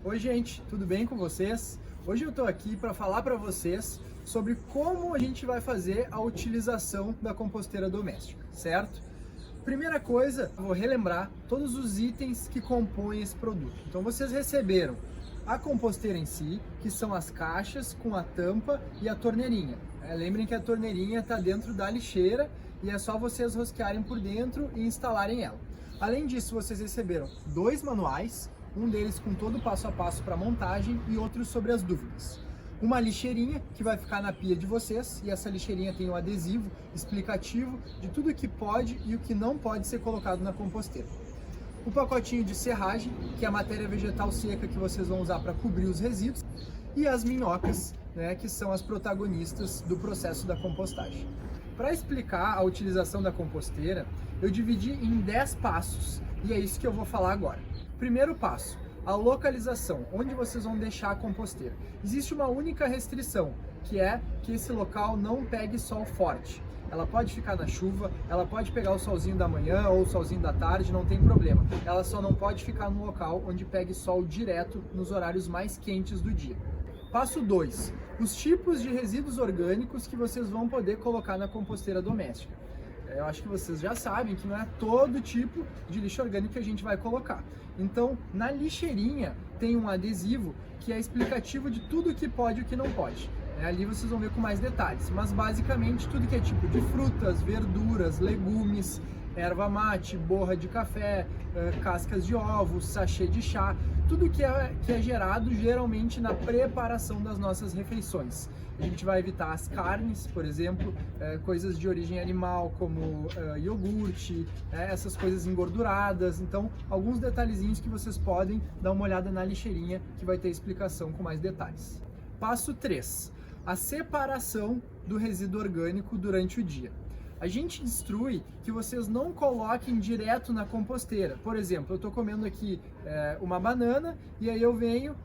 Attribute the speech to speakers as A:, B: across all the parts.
A: Oi gente, tudo bem com vocês? Hoje eu estou aqui para falar para vocês sobre como a gente vai fazer a utilização da composteira doméstica, certo? Primeira coisa, eu vou relembrar todos os itens que compõem esse produto. Então vocês receberam a composteira em si, que são as caixas com a tampa e a torneirinha. Lembrem que a torneirinha está dentro da lixeira e é só vocês rosquearem por dentro e instalarem ela. Além disso, vocês receberam 2 manuais, um deles com todo o passo a passo para montagem e outro sobre as dúvidas. Uma lixeirinha que vai ficar na pia de vocês, e essa lixeirinha tem um adesivo explicativo de tudo o que pode e o que não pode ser colocado na composteira. O pacotinho de serragem, que é a matéria vegetal seca que vocês vão usar para cobrir os resíduos, e as minhocas, que são as protagonistas do processo da compostagem. Para explicar a utilização da composteira, eu dividi em 10 passos, e é isso que eu vou falar agora. Primeiro passo, a localização, onde vocês vão deixar a composteira. Existe uma única restrição, que é que esse local não pegue sol forte. Ela pode ficar na chuva, ela pode pegar o solzinho da manhã ou o solzinho da tarde, não tem problema. Ela só não pode ficar no local onde pegue sol direto nos horários mais quentes do dia. Passo 2, os tipos de resíduos orgânicos que vocês vão poder colocar na composteira doméstica. Eu acho que vocês já sabem que não é todo tipo de lixo orgânico que a gente vai colocar. Então, na lixeirinha tem um adesivo que é explicativo de tudo que pode e o que não pode. Ali vocês vão ver com mais detalhes, mas basicamente tudo que é tipo de frutas, verduras, legumes, erva mate, borra de café, cascas de ovos, sachê de chá, tudo que é gerado geralmente na preparação das nossas refeições. A gente vai evitar as carnes, por exemplo, coisas de origem animal como iogurte, essas coisas engorduradas. Então, alguns detalhezinhos que vocês podem dar uma olhada na lixeirinha que vai ter explicação com mais detalhes. Passo 3. A separação do resíduo orgânico durante o dia. A gente instrui que vocês não coloquem direto na composteira. Por exemplo, eu estou comendo aqui uma banana e aí eu venho,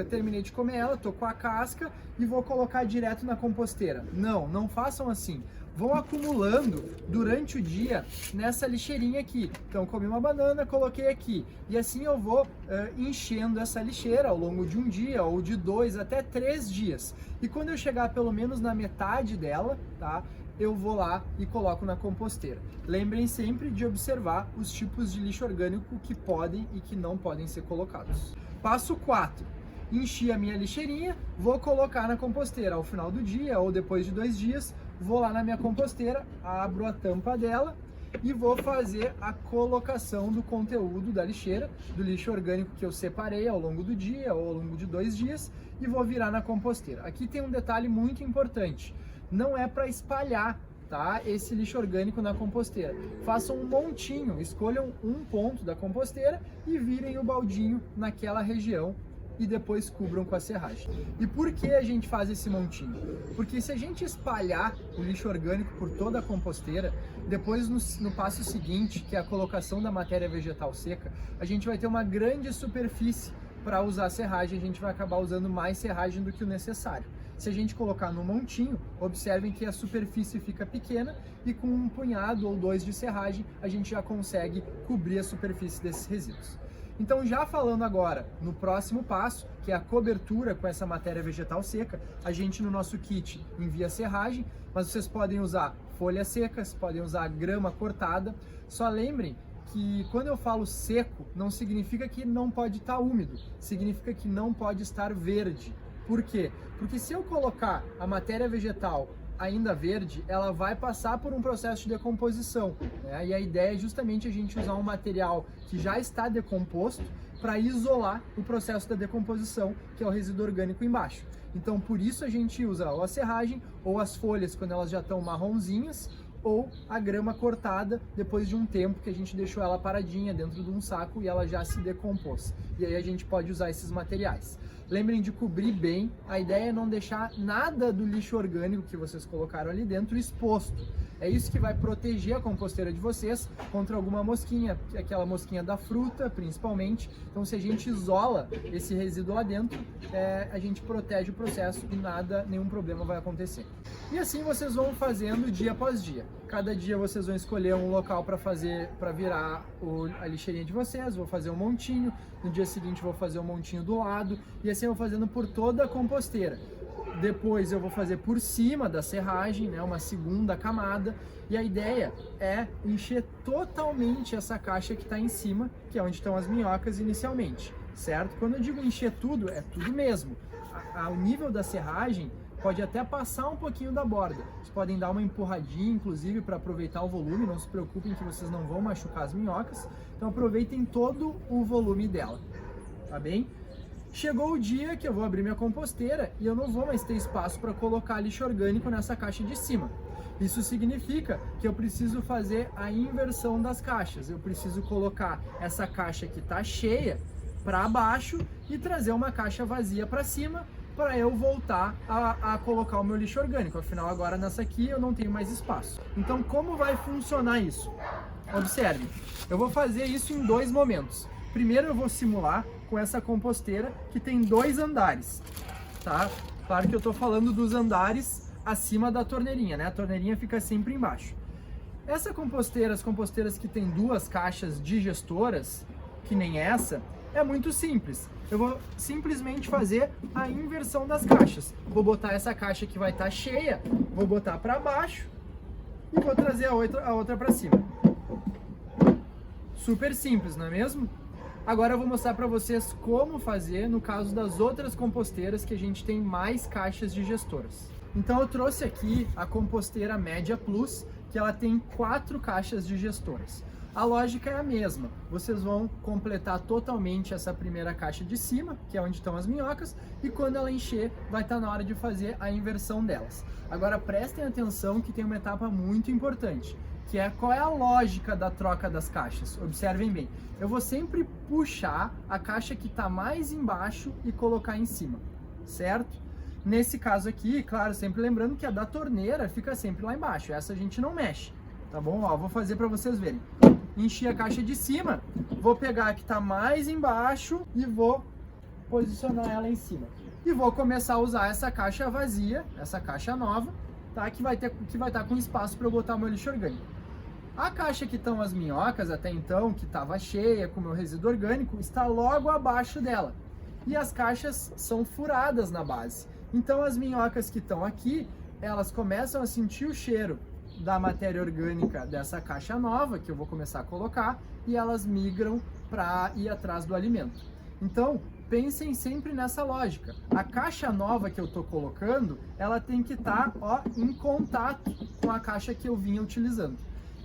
A: terminei de comer ela, estou com a casca e vou colocar direto na composteira. Não façam assim. Vão acumulando durante o dia nessa lixeirinha aqui. Então, comi uma banana, coloquei aqui. E assim eu vou enchendo essa lixeira ao longo de um dia, ou de 2 até 3 dias. E quando eu chegar pelo menos na metade dela, tá? Eu vou lá e coloco na composteira. Lembrem sempre de observar os tipos de lixo orgânico que podem e que não podem ser colocados. Passo 4. Enchi a minha lixeirinha, vou colocar na composteira. Ao final do dia ou depois de 2 dias, vou lá na minha composteira, abro a tampa dela e vou fazer a colocação do conteúdo da lixeira, do lixo orgânico que eu separei ao longo do dia ou ao longo de 2 dias e vou virar na composteira. Aqui tem um detalhe muito importante. Não é para espalhar, tá, esse lixo orgânico na composteira. Façam um montinho, escolham um ponto da composteira e virem o baldinho naquela região e depois cubram com a serragem. E por que a gente faz esse montinho? Porque se a gente espalhar o lixo orgânico por toda a composteira, depois no passo seguinte, que é a colocação da matéria vegetal seca, a gente vai ter uma grande superfície para usar serragem, a gente vai acabar usando mais serragem do que o necessário. Se a gente colocar no montinho, observem que a superfície fica pequena e com um punhado ou 2 de serragem, a gente já consegue cobrir a superfície desses resíduos. Então, já falando agora no próximo passo, que é a cobertura com essa matéria vegetal seca, a gente no nosso kit envia serragem, mas vocês podem usar folhas secas, podem usar grama cortada. Só lembrem que quando eu falo seco, não significa que não pode estar úmido, significa que não pode estar verde. Por quê? Porque se eu colocar a matéria vegetal ainda verde, ela vai passar por um processo de decomposição, né? E a ideia é justamente a gente usar um material que já está decomposto para isolar o processo da decomposição, que é o resíduo orgânico embaixo. Então, por isso a gente usa ou a serragem ou as folhas quando elas já estão marronzinhas, ou a grama cortada depois de um tempo que a gente deixou ela paradinha dentro de um saco e ela já se decompôs. E aí a gente pode usar esses materiais. Lembrem de cobrir bem, a ideia é não deixar nada do lixo orgânico que vocês colocaram ali dentro exposto. É isso que vai proteger a composteira de vocês contra alguma mosquinha, aquela mosquinha da fruta, principalmente. Então, se a gente isola esse resíduo lá dentro, a gente protege o processo e nenhum problema vai acontecer. E assim vocês vão fazendo dia após dia. Cada dia vocês vão escolher um local para virar a lixeirinha de vocês, vou fazer um montinho, no dia seguinte vou fazer um montinho do lado, e assim eu vou fazendo por toda a composteira. Depois eu vou fazer por cima da serragem, né, uma segunda camada, e a ideia é encher totalmente essa caixa que está em cima, que é onde estão as minhocas inicialmente, certo? Quando eu digo encher tudo, é tudo mesmo. Ao nível da serragem, pode até passar um pouquinho da borda. Vocês podem dar uma empurradinha, inclusive, para aproveitar o volume, não se preocupem que vocês não vão machucar as minhocas, então aproveitem todo o volume dela, tá bem? Chegou o dia que eu vou abrir minha composteira e eu não vou mais ter espaço para colocar lixo orgânico nessa caixa de cima. Isso significa que eu preciso fazer a inversão das caixas. Eu preciso colocar essa caixa que está cheia para baixo e trazer uma caixa vazia para cima para eu voltar a colocar o meu lixo orgânico. Afinal, agora nessa aqui eu não tenho mais espaço. Então, como vai funcionar isso? Observe, eu vou fazer isso em dois momentos. Primeiro eu vou simular com essa composteira que tem 2 andares, tá? Claro que eu tô falando dos andares acima da torneirinha, né? A torneirinha fica sempre embaixo. Essa composteira, as composteiras que tem 2 caixas digestoras, que nem essa, é muito simples. Eu vou simplesmente fazer a inversão das caixas. Vou botar essa caixa que vai estar cheia, vou botar para baixo e vou trazer a outra para cima. Super simples, não é mesmo? Agora eu vou mostrar para vocês como fazer no caso das outras composteiras que a gente tem mais caixas digestoras. Então eu trouxe aqui a composteira Média Plus, que ela tem 4 caixas digestoras. A lógica é a mesma, vocês vão completar totalmente essa primeira caixa de cima, que é onde estão as minhocas, e quando ela encher, vai estar na hora de fazer a inversão delas. Agora prestem atenção que tem uma etapa muito importante, que é qual é a lógica da troca das caixas. Observem bem, eu vou sempre puxar a caixa que está mais embaixo e colocar em cima, certo? Nesse caso aqui, claro, sempre lembrando que a da torneira fica sempre lá embaixo, essa a gente não mexe, tá bom? Ó, vou fazer para vocês verem. Enchi a caixa de cima, vou pegar a que está mais embaixo e vou posicionar ela em cima. E vou começar a usar essa caixa vazia, essa caixa nova, tá? Que vai estar com espaço para eu botar o meu lixo orgânico. A caixa que estão as minhocas até então, que estava cheia com o meu resíduo orgânico, está logo abaixo dela. E as caixas são furadas na base. Então as minhocas que estão aqui, elas começam a sentir o cheiro da matéria orgânica dessa caixa nova, que eu vou começar a colocar, e elas migram para ir atrás do alimento. Então, pensem sempre nessa lógica. A caixa nova que eu estou colocando, ela tem que estar em contato com a caixa que eu vinha utilizando.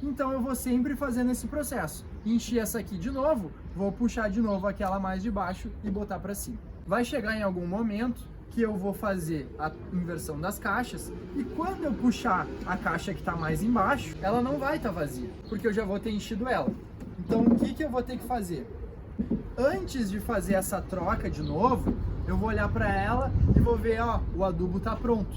A: Então eu vou sempre fazendo esse processo. Enchi essa aqui de novo, vou puxar de novo aquela mais de baixo e botar para cima. Vai chegar em algum momento que eu vou fazer a inversão das caixas e quando eu puxar a caixa que está mais embaixo, ela não vai estar vazia, porque eu já vou ter enchido ela. Então o que eu vou ter que fazer? Antes de fazer essa troca de novo, eu vou olhar para ela e vou ver, ó, o adubo está pronto.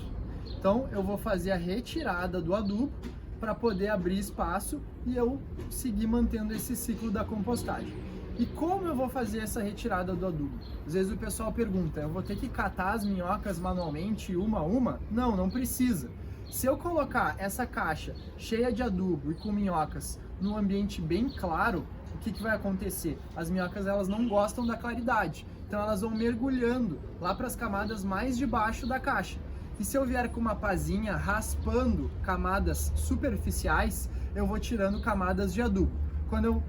A: Então eu vou fazer a retirada do adubo para poder abrir espaço e eu seguir mantendo esse ciclo da compostagem. E como eu vou fazer essa retirada do adubo? Às vezes o pessoal pergunta, eu vou ter que catar as minhocas manualmente uma a uma? Não, não precisa. Se eu colocar essa caixa cheia de adubo e com minhocas num ambiente bem claro, o que vai acontecer? As minhocas elas não gostam da claridade, então elas vão mergulhando lá para as camadas mais de baixo da caixa. E se eu vier com uma pazinha raspando camadas superficiais, eu vou tirando camadas de adubo. Quando eu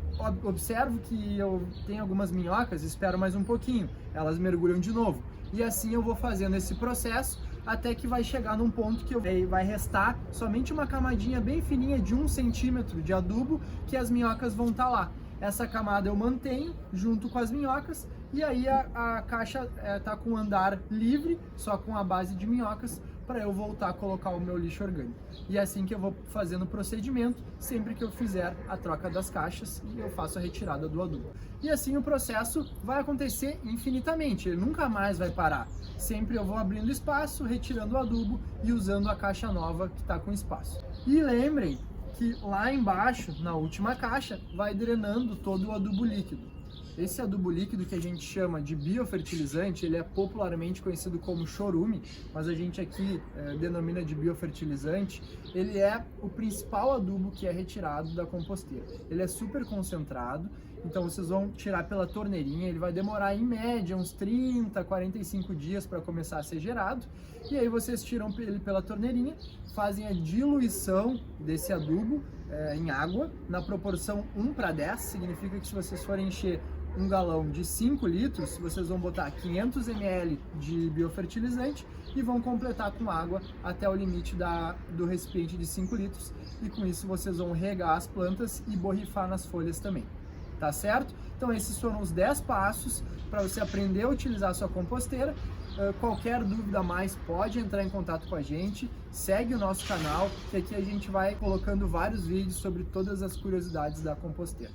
A: observo que eu tenho algumas minhocas, espero mais um pouquinho, elas mergulham de novo. E assim eu vou fazendo esse processo até que vai chegar num ponto que vai restar somente uma camadinha bem fininha de 1 centímetro de adubo que as minhocas vão estar lá. Essa camada eu mantenho junto com as minhocas e aí a caixa está com o andar livre, só com a base de minhocas, para eu voltar a colocar o meu lixo orgânico. E é assim que eu vou fazendo o procedimento, sempre que eu fizer a troca das caixas e eu faço a retirada do adubo. E assim o processo vai acontecer infinitamente, ele nunca mais vai parar. Sempre eu vou abrindo espaço, retirando o adubo e usando a caixa nova que está com espaço. E lembrem que lá embaixo, na última caixa, vai drenando todo o adubo líquido. Esse adubo líquido que a gente chama de biofertilizante, ele é popularmente conhecido como chorume, mas a gente aqui denomina de biofertilizante. Ele é o principal adubo que é retirado da composteira. Ele é super concentrado, então vocês vão tirar pela torneirinha, ele vai demorar em média uns 30, 45 dias para começar a ser gerado, e aí vocês tiram ele pela torneirinha, fazem a diluição desse adubo em água, na proporção 1:10, significa que se vocês forem encher um galão de 5 litros, vocês vão botar 500 ml de biofertilizante e vão completar com água até o limite do recipiente de 5 litros, e com isso vocês vão regar as plantas e borrifar nas folhas também, tá certo? Então esses foram os 10 passos para você aprender a utilizar a sua composteira. Qualquer dúvida a mais pode entrar em contato com a gente, segue o nosso canal, que aqui a gente vai colocando vários vídeos sobre todas as curiosidades da composteira.